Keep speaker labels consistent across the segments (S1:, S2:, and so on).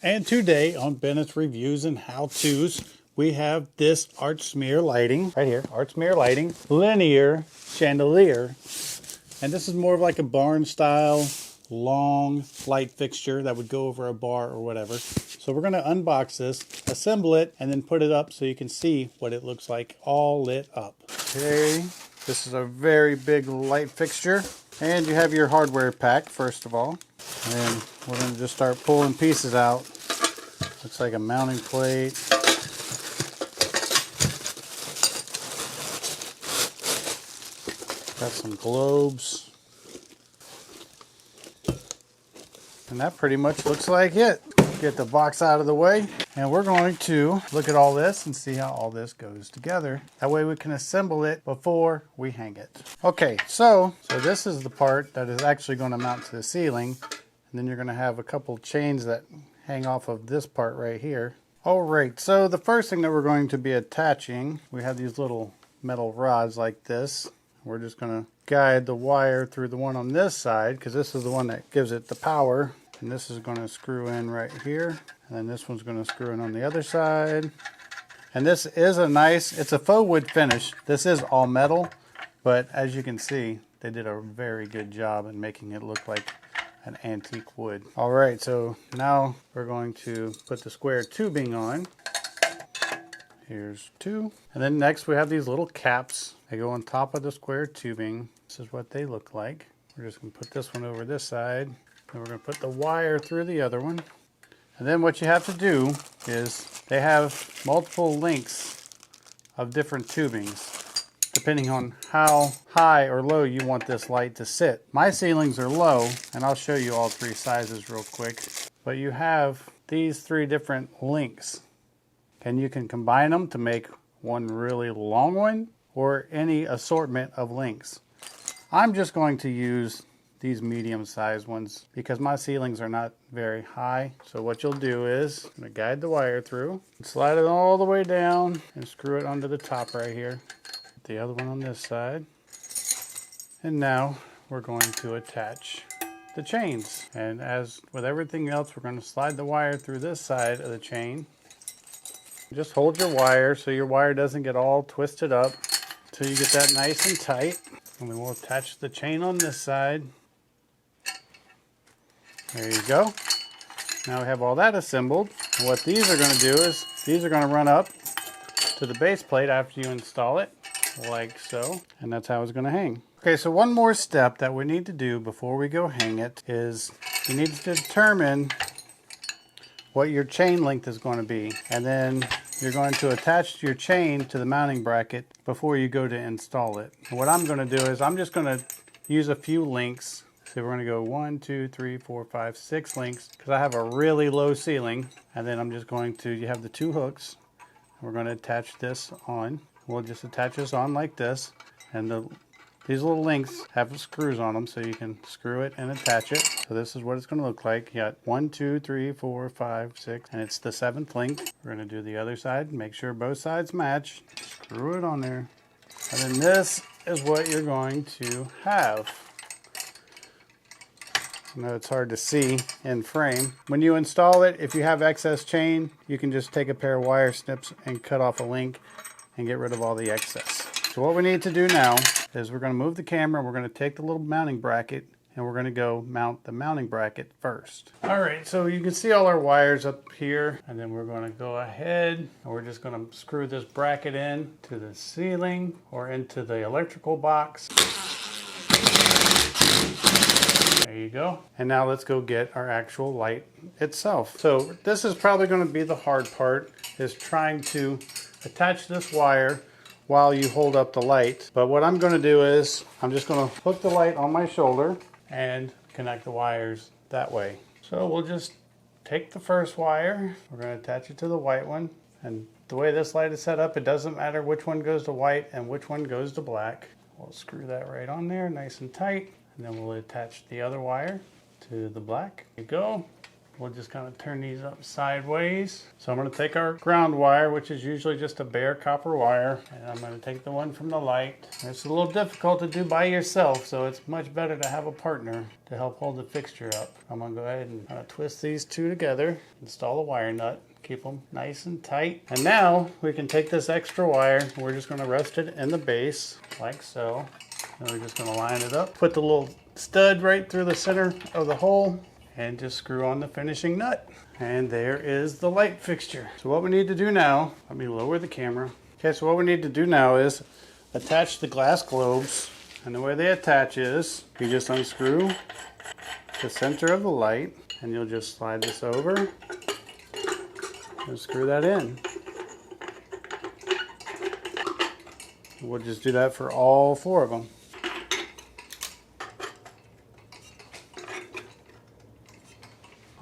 S1: And today on Bennett's Reviews and How-Tos, we have this ARTSMIR lighting, right here, ARTSMIR lighting, linear chandelier. And this is more of like a barn style, long light fixture that would go over a bar or whatever. So we're gonna unbox this, assemble it, and then put it up so you can see what it looks like all lit up. Okay, this is a very big light fixture. And you have your hardware pack, first of all. And we're gonna just start pulling pieces out. Looks like a mounting plate. Got some globes. And that pretty much looks like it. Get the box out of the way. And we're going to look at all this and see how all this goes together. That way we can assemble it before we hang it. Okay, so this is the part that is actually going to mount to the ceiling. And then you're going to have a couple chains that hang off of this part right here. Alright, so the first thing that we're going to be attaching, we have these little metal rods like this. We're just going to guide the wire through the one on this side, because this is the one that gives it the power. And this is going to screw in right here. And then this one's going to screw in on the other side. And this is a nice, it's a faux wood finish. This is all metal, but as you can see, they did a very good job in making it look like an antique wood. All right, so now we're going to put the square tubing on. Here's two. And then next we have these little caps. They go on top of the square tubing. This is what they look like. We're just going to put this one over this side. Then we're going to put the wire through the other one. And then what you have to do is they have multiple lengths of different tubings depending on how high or low you want this light to sit. My ceilings are low, and I'll show you all three sizes real quick. But you have these three different lengths. And you can combine them to make one really long one or any assortment of lengths. I'm just going to use these medium-sized ones because my ceilings are not very high. So what you'll do is I'm gonna guide the wire through, slide it all the way down, and screw it onto the top right here. The other one on this side. And now we're going to attach the chains. And as with everything else, we're going to slide the wire through this side of the chain. Just hold your wire so your wire doesn't get all twisted up until you get that nice and tight. And then we'll attach the chain on this side. There you go. Now we have all that assembled. And what these are going to do is these are going to run up to the base plate after you install it, like so. And that's how it's going to hang. Okay, so one more step that we need to do before we go hang it is you need to determine what your chain length is going to be. And then you're going to attach your chain to the mounting bracket before you go to install it. And what I'm going to do is I'm just going to use a few links. So we're going to go 1, 2, 3, 4, 5, 6 links because I have a really low ceiling. And then I'm just going to, you have the two hooks. We're going to attach this on. We'll just attach this on like this. And these little links have screws on them so you can screw it and attach it. So this is what it's going to look like. You got 1, 2, 3, 4, 5, 6, and it's the 7th link. We're going to do the other side. Make sure both sides match. Screw it on there. And then this is what you're going to have. I know it's hard to see in frame. When you install it, if you have excess chain, you can just take a pair of wire snips and cut off a link and get rid of all the excess. So what we need to do now is we're going to move the camera, we're going to take the little mounting bracket, and we're going to go mount the mounting bracket first. Alright, so you can see all our wires up here, and then we're going to go ahead and we're just going to screw this bracket in to the ceiling or into the electrical box. There you go. And now let's go get our actual light itself. So this is probably going to be the hard part, is trying to attach this wire while you hold up the light. But what I'm going to do is I'm just going to hook the light on my shoulder and connect the wires that way. So we'll just take the first wire, we're going to attach it to the white one, and the way this light is set up, it doesn't matter which one goes to white and which one goes to black. We'll screw that right on there nice and tight, and then we'll attach the other wire to the black. There you go. We'll just kind of turn these up sideways. So I'm going to take our ground wire, which is usually just a bare copper wire, and I'm going to take the one from the light. It's a little difficult to do by yourself, so it's much better to have a partner to help hold the fixture up. I'm going to go ahead and twist these two together, install a wire nut, keep them nice and tight. And now we can take this extra wire, we're just going to rest it in the base like so. And we're just going to line it up, put the little stud right through the center of the hole, and just screw on the finishing nut. And there is the light fixture. So what we need to do now, let me lower the camera. Okay, so what we need to do now is attach the glass globes. And the way they attach is, you just unscrew the center of the light, and you'll just slide this over and screw that in. We'll just do that for all 4 of them.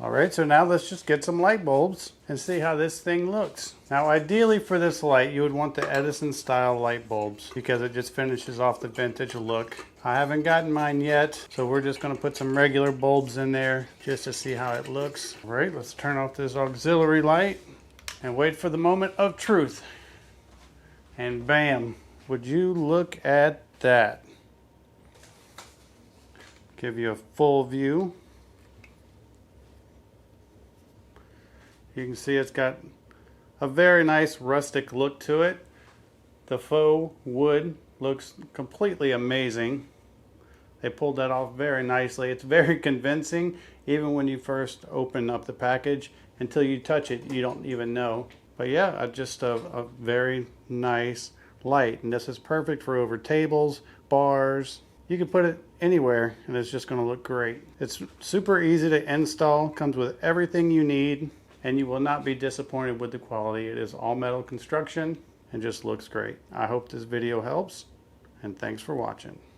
S1: Alright, so now let's just get some light bulbs and see how this thing looks. Now ideally for this light you would want the Edison style light bulbs because it just finishes off the vintage look. I haven't gotten mine yet, so we're just going to put some regular bulbs in there just to see how it looks. Alright, let's turn off this auxiliary light and wait for the moment of truth. And bam, would you look at that. Give you a full view. You can see it's got a very nice rustic look to it. The faux wood looks completely amazing. They pulled that off very nicely. It's very convincing even when you first open up the package. Until you touch it, you don't even know. But yeah, just a very nice light. And this is perfect for over tables, bars. You can put it anywhere and it's just going to look great. It's super easy to install, comes with everything you need, and you will not be disappointed with the quality. It is all metal construction and just looks great. I hope this video helps, and thanks for watching.